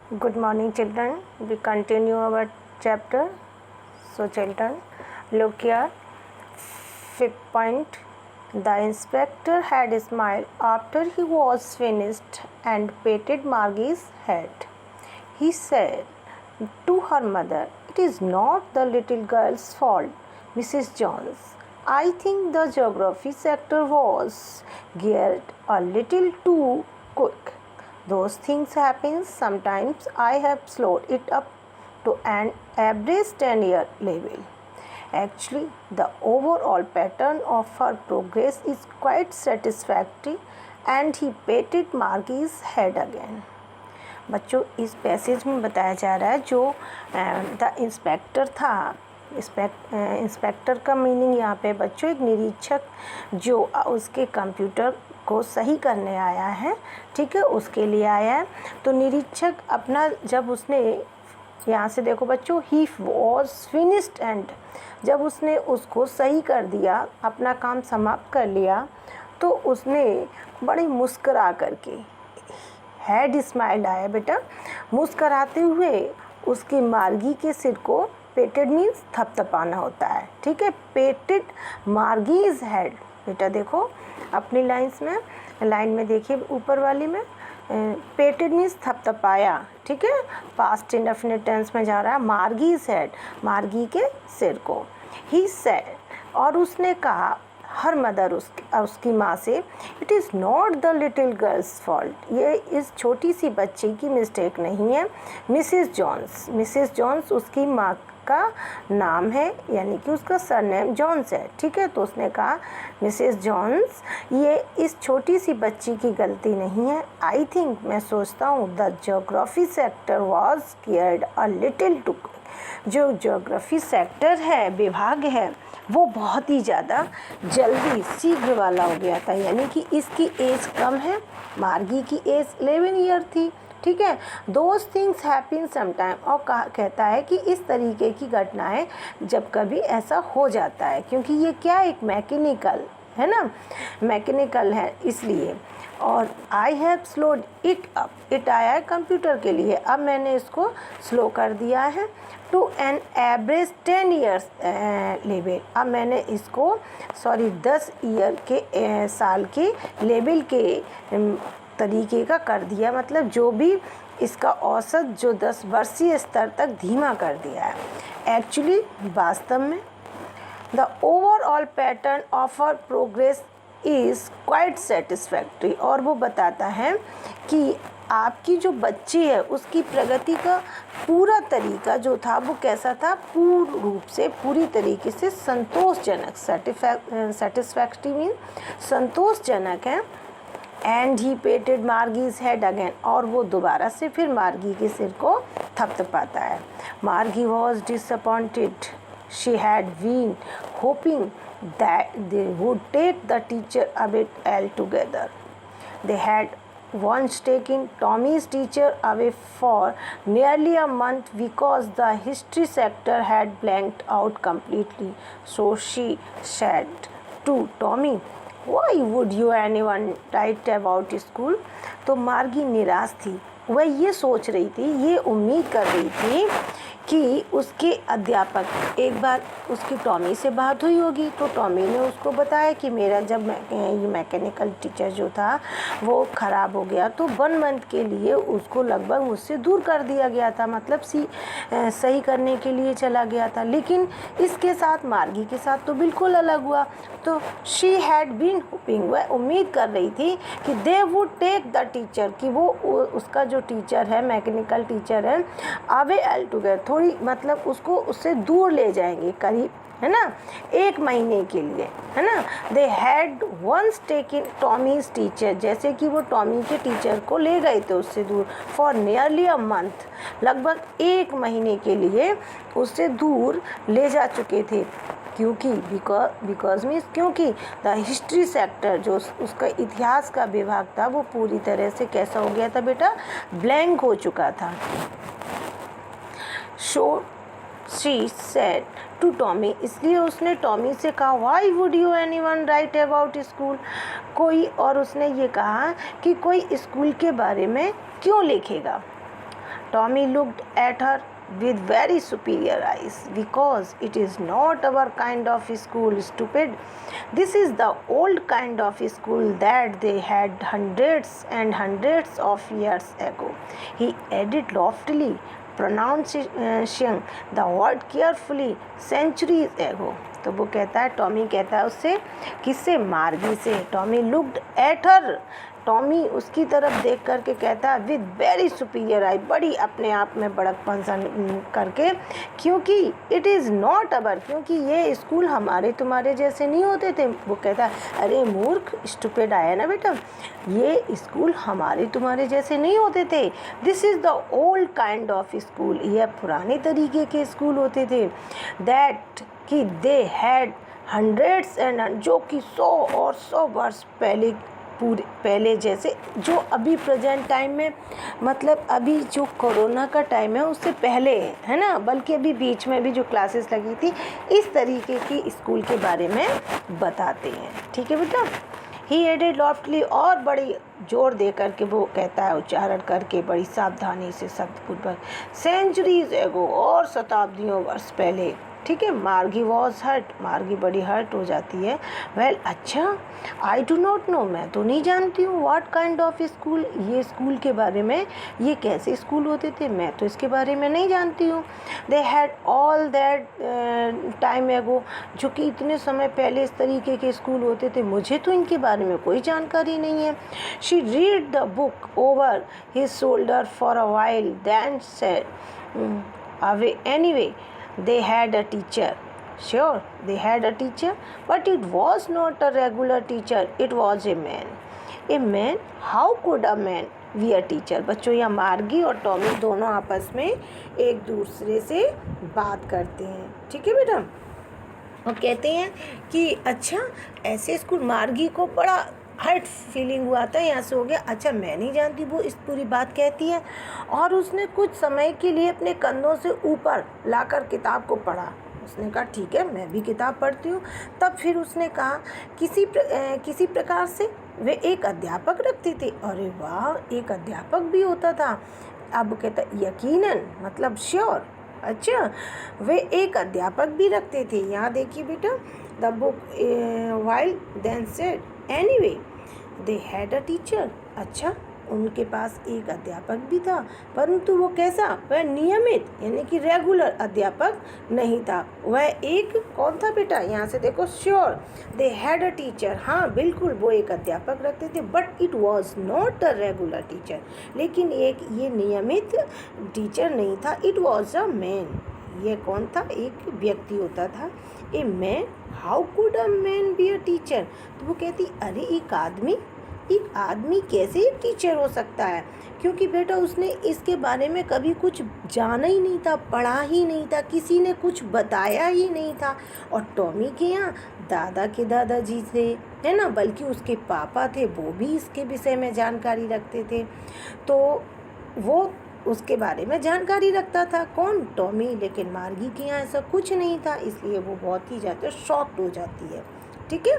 Good morning, children. We continue our chapter. So, children, look here. Fifth point. The inspector had smiled after he was finished and patted Margie's head. He said to her mother, "It is not the little girl's fault, Mrs. Jones. I think the geography sector was geared a little too quick. Those things happen. Sometimes I have slowed it up to an average 10-year level. Actually, the overall pattern of her progress is quite satisfactory." And he patted Margie's head again. बच्चों, इस passage में बताया जा रहा है जो the inspector था। Inspector का मीनिंग यहाँ पे बच्चों एक निरीक्षक जो उसके कंप्यूटर को सही करने आया है, ठीक है, उसके लिए आया है। तो निरीक्षक अपना जब उसने यहाँ से देखो बच्चों, ही वॉज फिनिश्ड एंड जब उसने उसको सही कर दिया, अपना काम समाप्त कर लिया, तो उसने बड़ी मुस्करा करके हैड स्माइल आया बेटा, मुस्कराते हुए उसकी मार्गी के सिर को पेटेड मीन्स थपथपाना होता है, ठीक है। पेटेड मार्गीज हेड बेटा देखो अपनी लाइन में देखिए ऊपर वाली में पेटेड मीन्स थपथपाया, ठीक है, पास्ट इंडेफिनिट टेंस में जा रहा है। मार्गीज हेड मार्गी के सिर को। ही सेड और उसने कहा हर मदर उसकी माँ से, it is not the little girls fault, ये इस छोटी सी बच्ची की मिस्टेक नहीं है। मिसेस जॉन्स उसकी माँ का नाम है, यानी कि उसका सरनेम जॉन्स है, ठीक है। तो उसने कहा मिसेस जॉन्स, ये इस छोटी सी बच्ची की गलती नहीं है। आई थिंक मैं सोचता हूँ the geography sector was cared a little too, जो ज्योग्राफी सेक्टर है, विभाग है, वो बहुत ही ज़्यादा जल्दी शीघ्र वाला हो गया था, यानी कि इसकी एज कम है, मार्गी की एज 11 ईयर थी, ठीक है। दोज थिंग्स हैपन समटाइम, और कहता है कि इस तरीके की घटनाएं जब कभी ऐसा हो जाता है, क्योंकि ये क्या एक मैकेनिकल है ना, मैकेनिकल है इसलिए। और I have slowed it up, it आया है कंप्यूटर के लिए, अब मैंने इसको स्लो कर दिया है to an average 10 years level, अब मैंने इसको 10 ईयर के साल के लेवल के तरीके का कर दिया, मतलब जो भी इसका औसत जो 10 वर्षीय स्तर तक धीमा कर दिया है। एक्चुअली वास्तव में the overall pattern of our progress is quite satisfactory, और वो बताता है कि आपकी जो बच्ची है उसकी प्रगति का पूरा तरीका जो था वो कैसा था, पूर्ण रूप से पूरी तरीके से संतोषजनक, सेटिस्फैक्ट्री मीन संतोषजनक है। एंड ही पेटेड मार्गीज हेड अगेन, और वो दोबारा से फिर मार्गी के सिर को थपथपाता है। मार्गी was disappointed, she had been hoping that they would take the teacher away altogether. They had once taken Tommy's teacher away for nearly a month because the history sector had blanked out completely. So she said to Tommy, "Why would you anyone write about school?" तो मार्गी निराश थी, वह ये सोच रही थी, ये उम्मीद कर रही थी कि उसके अध्यापक, एक बार उसकी टॉमी से बात हुई होगी तो टॉमी ने उसको बताया कि मेरा जब ये मैकेनिकल टीचर जो था वो ख़राब हो गया तो 1 मंथ के लिए उसको लगभग मुझसे दूर कर दिया गया था, मतलब सही करने के लिए चला गया था। लेकिन इसके साथ मार्गी के साथ तो बिल्कुल अलग हुआ। तो शी हैड बीन होपिंग, वह उम्मीद कर रही थी कि they would take the teacher, कि वो उसका जो टीचर है, मैकेनिकल टीचर है, अवे ऑलटुगेदर, थोड़ी मतलब उसको उससे दूर ले जाएंगे करीब, है ना, 1 महीने के लिए, है ना। They had once taken Tommy's teacher, जैसे कि वो टॉमी के टीचर को ले गए थे उससे दूर, फॉर नियरली अ मंथ, लगभग 1 महीने के लिए उससे दूर ले जा चुके थे। क्योंकि बिकॉज मीन्स क्योंकि द हिस्ट्री सेक्टर, जो उसका इतिहास का विभाग था, वो पूरी तरह से कैसा हो गया था बेटा, ब्लैंक हो चुका था। So she said to Tommy, इसलिए उसने टॉमी से कहा, why would you anyone write about school, कोई, और उसने ये कहा कि कोई स्कूल के बारे में क्यों लिखेगा। Tommy looked at her with very superior eyes. Because it is not our kind of school, stupid. This is the old kind of school that they had hundreds and hundreds of years ago, he added loftily, pronouncing the word carefully, centuries ago. तो वो कहता है, Tommy कहता है उससे, किससे? मार्गी से. Tommy looked at her, Tommy उसकी तरफ देख करके कहता है विद वेरी सुपीरियर आई, बड़ी अपने आप में बड़कपन करके, क्योंकि इट इज़ नॉट अवर, क्योंकि ये स्कूल हमारे तुम्हारे जैसे नहीं होते थे. वो कहता है अरे मूर्ख, स्टूपिड आया ना बेटा, ये स्कूल हमारे तुम्हारे जैसे नहीं होते थे. This is the old kind of school, यह पुराने तरीके के स्कूल होते थे. दैट कि दे हैड हंड्रेड्स एंड, जो कि 100 और 100 वर्ष पहले जैसे, जो अभी प्रेजेंट टाइम में, मतलब अभी जो कोरोना का टाइम है उससे पहले है ना, बल्कि अभी बीच में भी जो क्लासेस लगी थी, इस तरीके की स्कूल के बारे में बताते हैं. ठीक है बेटा. ही एडेड लॉफ्टली, और बड़ी जोर दे करके वो कहता है, उच्चारण करके बड़ी सावधानी से शब्दपूर्वक, सेंचुरीज एगो, और शताब्दियों वर्ष पहले. ठीक है. मार्गी वॉज हर्ट, मार्गी बड़ी हर्ट हो जाती है. वेल अच्छा, आई डू नॉट नो, मैं तो नहीं जानती हूँ. व्हाट काइंड ऑफ स्कूल, ये स्कूल के बारे में, ये कैसे स्कूल होते थे, मैं तो इसके बारे में नहीं जानती हूँ. They had all that time एगो, जो कि इतने समय पहले इस तरीके के स्कूल होते थे, मुझे तो इनके बारे में कोई जानकारी नहीं है. She read the book over his shoulder for a while, then said away anyway they had a teacher. Sure, they had a teacher, but it was not a regular teacher, it was a man. A man? How could a man be a teacher? बच्चों, यहाँ मार्गी और Tommy दोनों आपस में एक दूसरे से बात करते हैं. ठीक है बेटा. और कहते हैं कि अच्छा, ऐसे स्कूल, मार्गी को बड़ा हर्ट फीलिंग हुआ था, यहाँ से हो गया. अच्छा, मैं नहीं जानती, वो इस पूरी बात कहती है. और उसने कुछ समय के लिए अपने कंधों से ऊपर लाकर किताब को पढ़ा. उसने कहा ठीक है, मैं भी किताब पढ़ती हूँ. तब फिर उसने कहा किसी प्रकार से वे एक अध्यापक रखते थे. अरे वाह, एक अध्यापक भी होता था. अब कहता यकीनन, मतलब श्योर. अच्छा, वे एक अध्यापक भी रखते थे. यहाँ देखिए बेटा, the book while then said anyway they had a teacher. अच्छा, उनके पास एक अध्यापक भी था, परंतु वो कैसा? वह नियमित, यानी कि रेगुलर अध्यापक नहीं था. वह एक कौन था बेटा? यहाँ से देखो, sure, they had a teacher. हाँ बिल्कुल, वो एक अध्यापक रखते थे, but it was not a regular teacher. लेकिन एक ये नियमित टीचर नहीं था. It was a man. ये कौन था? एक व्यक्ति होता था. A man, how could a man be a teacher? तो वो कहती अरे एक आदमी कैसे एक टीचर हो सकता है? क्योंकि बेटा उसने इसके बारे में कभी कुछ जाना ही नहीं था, पढ़ा ही नहीं था, किसी ने कुछ बताया ही नहीं था. और टॉमी के यहाँ दादा के दादाजी थे, है ना, बल्कि उसके पापा थे, वो भी इसके विषय में जानकारी रखते थे. तो वो उसके बारे में जानकारी रखता था. कौन? टॉमी. लेकिन मार्गी के यहाँ ऐसा कुछ नहीं था, इसलिए वो बहुत ही ज़्यादा शॉक्ड हो जाती है. ठीक है.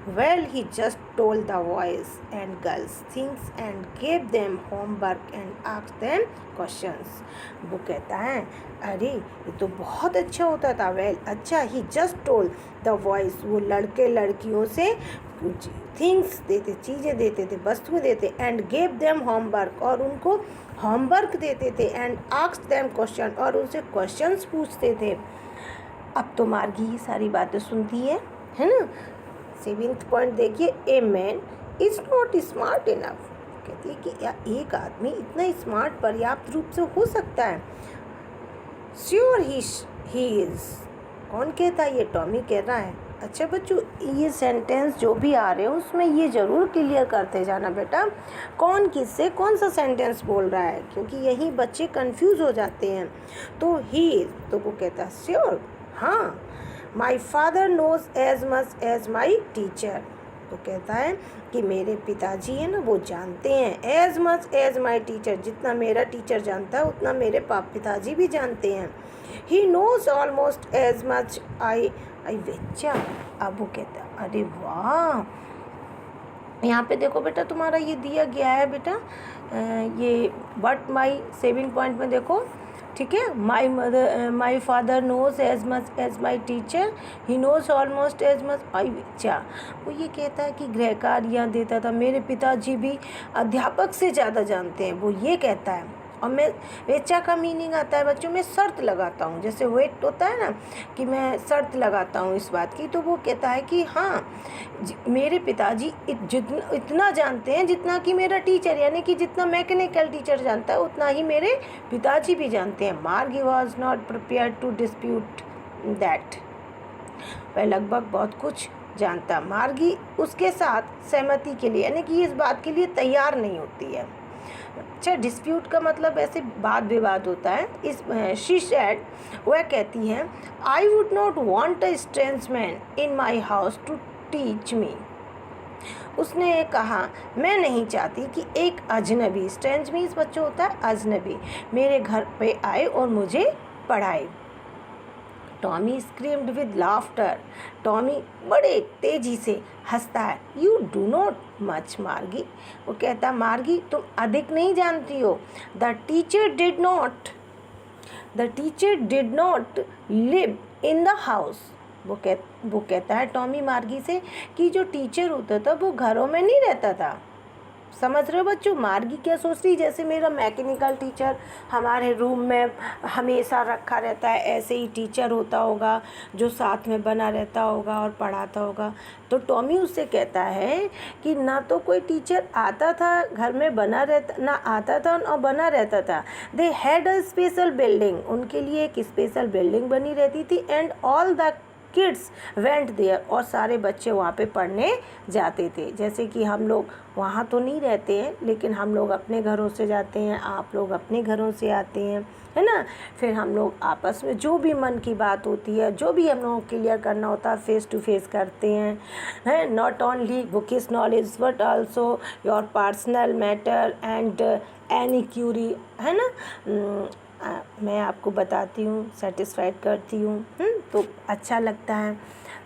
Well he just told the boys and girls things and gave them homework and asked them questions. वो कहता है अरे ये तो बहुत अच्छा होता था. वेल अच्छा, ही जस्ट टोल्ड द बॉयज, वो लड़के लड़कियों से कुछ थिंग्स देते, चीज़ें देते थे, वस्तुएं देते. एंड गेव देम होमवर्क, और उनको होमवर्क देते थे. एंड आस्क्ड देम क्वेश्चन, और उनसे क्वेश्चंस पूछते थे. अब तो मार्गी ये सारी बातें सुनती है ना. 7th पॉइंट देखिए, a man is not smart enough. कहती है कि एक आदमी इतना स्मार्ट पर्याप्त रूप से हो सकता है. Sure he is. कौन कहता है? ये टॉमी कह रहा है. अच्छा बच्चों, ये सेंटेंस जो भी आ रहे हैं उसमें ये ज़रूर क्लियर करते जाना बेटा, कौन किससे कौन सा सेंटेंस बोल रहा है, क्योंकि यही बच्चे कंफ्यूज हो जाते हैं. तो ही, तो वो कहता है श्योर, हाँ, my father knows as much as my teacher. तो कहता है कि मेरे पिताजी हैं ना, वो जानते हैं. As much as my teacher, जितना मेरा टीचर जानता है उतना मेरे पिताजी भी जानते हैं. He knows almost as much I बच्चा. अब वो कहता है अरे वाह, यहाँ पे देखो बेटा, तुम्हारा ये दिया गया है बेटा ये बट माई 7 पॉइंट में देखो, ठीक है, my father knows as much as my teacher, he knows almost as much I. अच्छा, वो ये कहता है कि गृह कार्य देता था, मेरे पिताजी भी अध्यापक से ज़्यादा जानते हैं, वो ये कहता है। और मैं वेचा का मीनिंग आता है बच्चों में शर्त लगाता हूँ, जैसे वेट होता है ना कि मैं शर्त लगाता हूँ इस बात की, तो वो कहता है कि हाँ मेरे पिताजी इतना जानते हैं जितना कि मेरा टीचर, यानी कि जितना मैकेनिकल टीचर जानता है उतना ही मेरे पिताजी भी जानते हैं। Margie was not prepare to dispute that, वह लगभग बहुत कुछ जानता। मार्गी उसके साथ सहमति के लिए, यानी कि इस बात के लिए तैयार नहीं होती है। अच्छा, डिस्प्यूट का मतलब ऐसे वाद विवाद होता है। इस शी सेड, वह कहती है, I would not want a strange man in my house to teach me. उसने कहा, मैं नहीं चाहती कि एक अजनबी, स्ट्रेंज मीन्स बच्चों होता है अजनबी, मेरे घर पे आए और मुझे पढ़ाए। Tommy screamed with laughter, Tommy बड़े तेजी से हंसता है। यू डू नॉट मच मार्गी, वो कहता, मार्गी तुम अधिक नहीं जानती हो। The teacher did not live in the house, वो कहता है टॉमी मार्गी से कि जो टीचर होता था वो घरों में नहीं रहता था। समझ रहे हो बच्चों, मार्गी क्या सोच रही, जैसे मेरा मैकेनिकल टीचर हमारे रूम में हमेशा रखा रहता है, ऐसे ही टीचर होता होगा जो साथ में बना रहता होगा और पढ़ाता होगा। तो टॉमी उससे कहता है कि ना तो कोई टीचर आता था घर में, बना रहता ना आता था और बना रहता था। They had a special building, उनके लिए एक स्पेशल बिल्डिंग बनी रहती थी। And all the kids went there, और सारे बच्चे वहाँ पे पढ़ने जाते थे। जैसे कि हम लोग वहाँ तो नहीं रहते हैं, लेकिन हम लोग अपने घरों से जाते हैं, आप लोग अपने घरों से आते हैं, है ना। फिर हम लोग आपस में जो भी मन की बात होती है, जो भी हम लोगों को क्लियर करना होता है, फेस टू फेस करते हैं। Not only bookish knowledge but also your personal matter and any Curie, है ना। मैं आपको बताती हूँ, सेटिस्फाइड करती हूँ, तो अच्छा लगता है।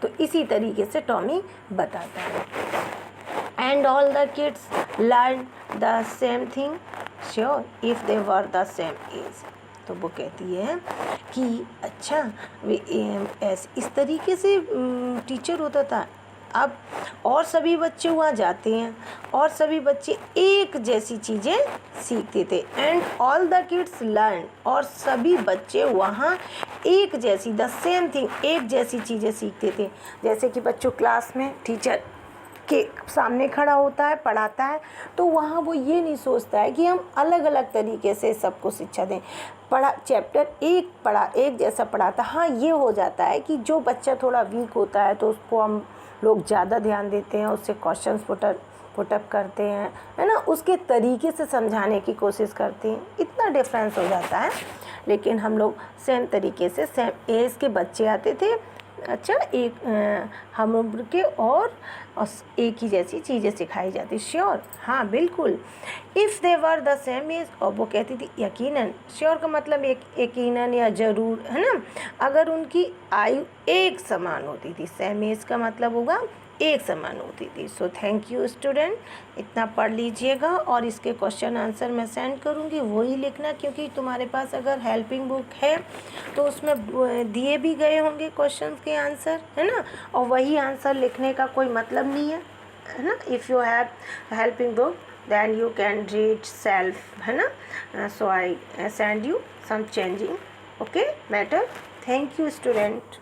तो इसी तरीके से टॉमी बताता है। And all the kids learn the same thing sure if they were the same age. तो वो कहती है कि अच्छा इस तरीके से टीचर होता था। अब और सभी बच्चे वहाँ जाते हैं और सभी बच्चे एक जैसी चीज़ें सीखते थे। And all the kids learn, और सभी बच्चे वहाँ एक जैसी, द सेम थिंग, एक जैसी चीज़ें सीखते थे। जैसे कि बच्चों क्लास में टीचर के सामने खड़ा होता है, पढ़ाता है, तो वहाँ वो ये नहीं सोचता है कि हम अलग अलग तरीके से सबको शिक्षा दें। चैप्टर एक जैसा पढ़ाता। हाँ, ये हो जाता है कि जो बच्चा थोड़ा वीक होता है तो उसको हम लोग ज़्यादा ध्यान देते हैं, उससे क्वेश्चंस पुटअप करते हैं, है ना, उसके तरीके से समझाने की कोशिश करते हैं। इतना डिफरेंस हो जाता है, लेकिन हम लोग सेम तरीके से सेम एज के बच्चे आते थे। अच्छा, एक हम उम्र के और एक ही जैसी चीज़ें सिखाई जाती। श्योर, हाँ बिल्कुल। If they were the same age, और वो कहती थी यकीनन। श्योर का मतलब यकीनन या ज़रूर, है ना। अगर उनकी आयु एक समान होती थी, सेम एज का मतलब होगा एक समान होती थी। सो थैंक यू स्टूडेंट, इतना पढ़ लीजिएगा और इसके क्वेश्चन आंसर मैं सेंड करूँगी, वही लिखना, क्योंकि तुम्हारे पास अगर हेल्पिंग बुक है तो उसमें दिए भी गए होंगे क्वेश्चन के आंसर, है ना, और वही आंसर लिखने का कोई मतलब नहीं है ना। If you have helping book then you can read self, है ना। So I send you some changing okay matter. Thank you student.